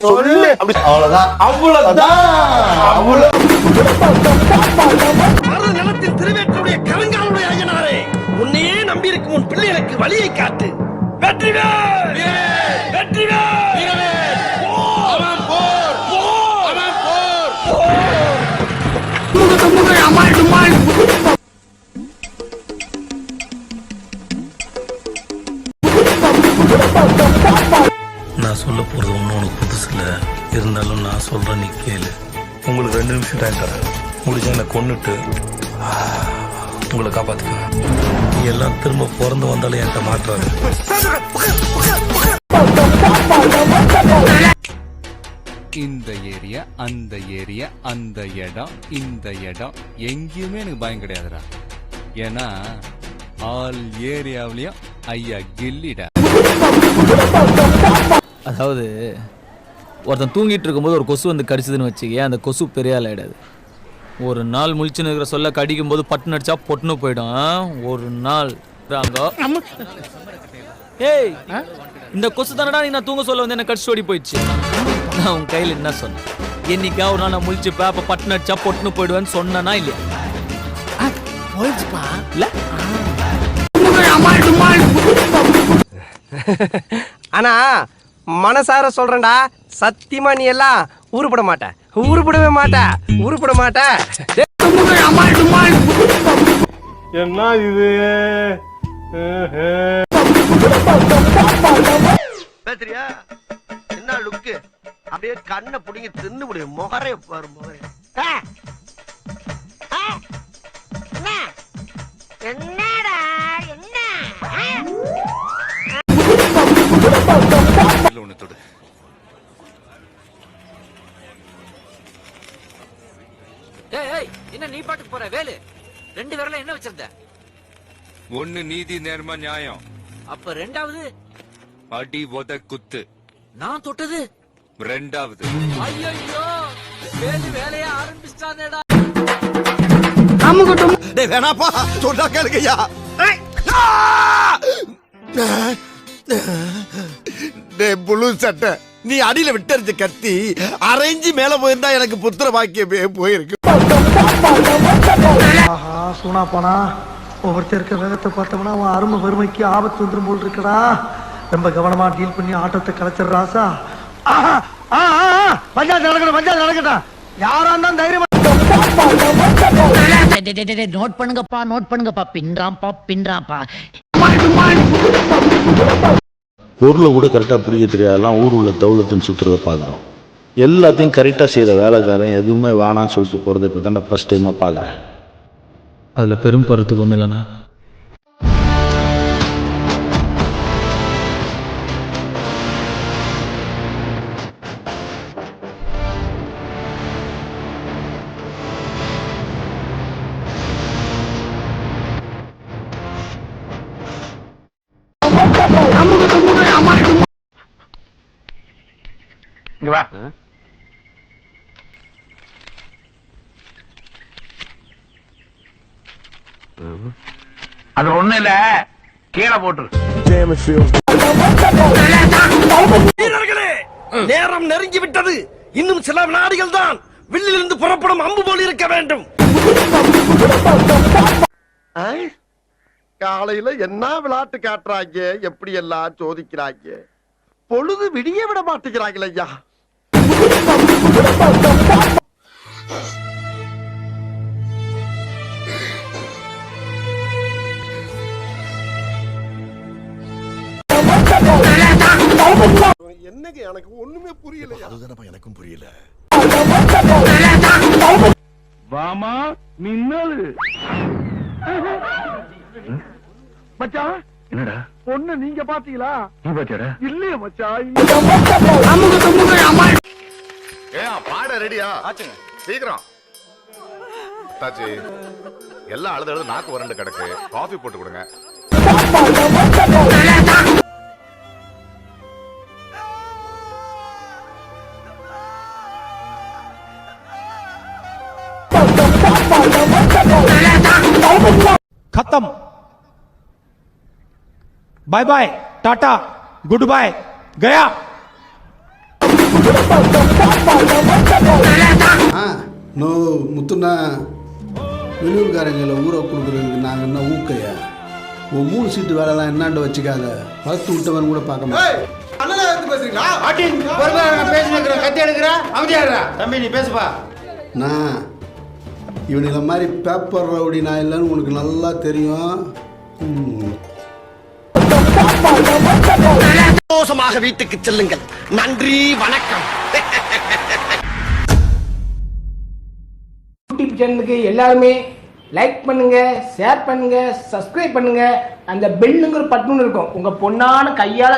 சொல்லு. அவ்வளவுதான் அவ்வளவுதான் நிலத்தில் திருவேற்றுடைய கருங்காலுடைய ஐயனாரே, உன்னையே நம்பி இருக்கும் உன் பிள்ளைகளுக்கு வழியை காட்டு. வெற்றிவேல் வெற்றிவேல் நான் சொல்ல போறது ஒன்றும் உனக்கு புதுசு இல்லை. இருந்தாலும் நான் சொல்றேன், நீ கேளு. உங்களுக்கு 2 நிமிஷம் டைம் தரேன். முடிஞ்சா என்னை கொன்னுட்டு உங்களை காப்பாத்துக்கிறேன். நீ எல்லாம் திரும்ப பிறந்து வந்தாலும் என்கிட்ட மாற்றாது. இந்த ஏரியா, அந்த ஏரியா, அந்த இடம், இந்த இடம் எங்கேயுமே எனக்கு பயம் கிடையாதுடா. ஏன்னா ஆல் ஏரியாவிலயும் ஐயா கில்லிடா. அதாவது ஒருத்தன் தூங்கிட்டு இருக்கும்போது ஒரு கொசு வந்து கடிச்சதுன்னு வச்சுக்க, அந்த கொசு பெரிய ஆள் ஆயிடாது. ஒரு நாள் முழிச்சுன்னு இருக்கிற சொல்ல கடிக்கும் போது பட்டுன்னு அடிச்சா பொட்டுன்னு போயிடும். ஒரு நாள் ஏய், இந்த கொசு தானடா நீ நான் தூங்க சொல்ல வந்து என்ன கடிச்சு ஓடி போயிடுச்சு. நான் உன் கையில் என்ன சொன்னேன்? என்னைக்கா ஒரு நாள் நான் முழிச்சுப்பேன், அப்ப பட்டுன்னு அடிச்சா பொட்டுன்னு போயிடுவேன்னு சொன்னா இல்லையா? இல்ல ஆனா மனசார சொல்றேன்டா, சத்தியமா நீ எல்லாம் உருப்பட மாட்ட, உருப்படவே மாட்ட, உருப்பட மாட்ட. என்ன இது? பேசுறியா? என்ன லுக்கு? அப்படியே கண்ணை புடிங்கி தின்னு முடியும். முகரைய பாரு, முகரைய. என்னடா என்ன? என்ன நீ பாட்டுக்கு போற வேலு? 2 விரல என்ன வச்சிருந்த? ஒண்ணு நீதி நேர்ம நியாயம். அப்ப 2வது அடி உத குத்து. நான் தொட்டது 2வது. ஐயோ, வேலு வேலைய ஆரம்பிச்சிட்டானேடா. டேய் வேணாப்பா, சொன்னா கேளுங்கய்யா. டேய் புழு சட்டை, நீ அடியில விட்டறிஞ்ச கத்தி அரைஞ்சி மேல போயிருந்தா எனக்கு புத்திர பாக்கியமே போயிருக்கு. ஆஹா, சூனா போனா ஒவ்வொருத்தர் இருக்க வேகத்தை பார்த்தோம்னா அவன் அருமை வறுமைக்கு ஆபத்து வந்துடும் போல் இருக்கடா. ரொம்ப கவனமா டீல் பண்ணி ஆட்டத்தை கலைச்சிடுறாசா. பஞ்சாயத்து நடக்கணும், பஞ்சாயத்து நடக்கட்டும். யாரா இருந்தாலும் தைரியமா நோட் பண்ணுங்கப்பா, நோட் பண்ணுங்கப்பா. பின்றாம்பா பின்றாம்பா. பொருளை கூட கரெக்டாக பிடிக்க தெரியாதெல்லாம் ஊர் உள்ள தௌலத்துன்னு சுற்றுறதை பார்க்குறோம். எல்லாத்தையும் கரெக்டாக செய்கிற வேலைக்காரன் எதுவுமே வேணான்னு சொல்லிட்டு போகிறத இப்போ தான் ஃபஸ்ட் டைமாக பார்க்குறேன். அதில் பெரும் பருத்துக்கு ஒன்றும் இல்லைண்ணா. இங்க வா. அது ஒண்ணு இல்ல, கீழே போட்டுரு. வீரர்களே, நேரம் நெருங்கி விட்டது. இன்னும் சில வினாடிகள் தான். வில்லிலிருந்து புறப்படும் அம்பு போல் இருக்க வேண்டும். காலையில என்ன விளையாட்டு காட்டுறாங்க, எப்படி எல்லாம் சோதிக்கிறாங்க. பொழுது விடிய விட மாட்டேங்கிறாங்களே ஐயா. என்னங்க எனக்கு ஒண்ணுமே புரியல. அதுதானப்பா எனக்கும் புரியல. வாமா மின்னல். மச்சான் என்னடா பொண்ணு நீங்க பாத்தீங்களா? நீ பாத்தியாடா? இல்லையே மச்சான். பாட ரெடியா? ஆச்சுங்க, சீக்கிரம். தாச்சி எல்லாம் அழுது நாக்கு வறண்டு கிடக்கு. காஃபி போட்டு கொடுங்க. खत्म. Bye bye, tata, goodbye, गया. நோ முத்துனா வெளியூர்காரங்களை ஊரை கொடுக்குறதுக்கு நாங்கள் என்ன ஊக்கையா உன் 3 சீட்டு வேலைலாம் என்னாண்ட வச்சுக்காத வளர்த்து விட்டவன் கூட பார்க்க மாட்டேன். நான் இவனுங்கள மாதிரி பேப்பர் ரவுடி நான் இல்லைன்னு உனக்கு நல்லா தெரியும். சந்தோஷமாக வீட்டுக்கு செல்லுங்கள். நன்றி, வணக்கம். யூடியூப் சேனலுக்கு எல்லாருமே லைக் பண்ணுங்க, ஷேர் பண்ணுங்க, சப்ஸ்கிரைப் பண்ணுங்க. அந்த பெல்லுங்கிற பட்டன் இருக்கும், உங்க பொண்ணான கையால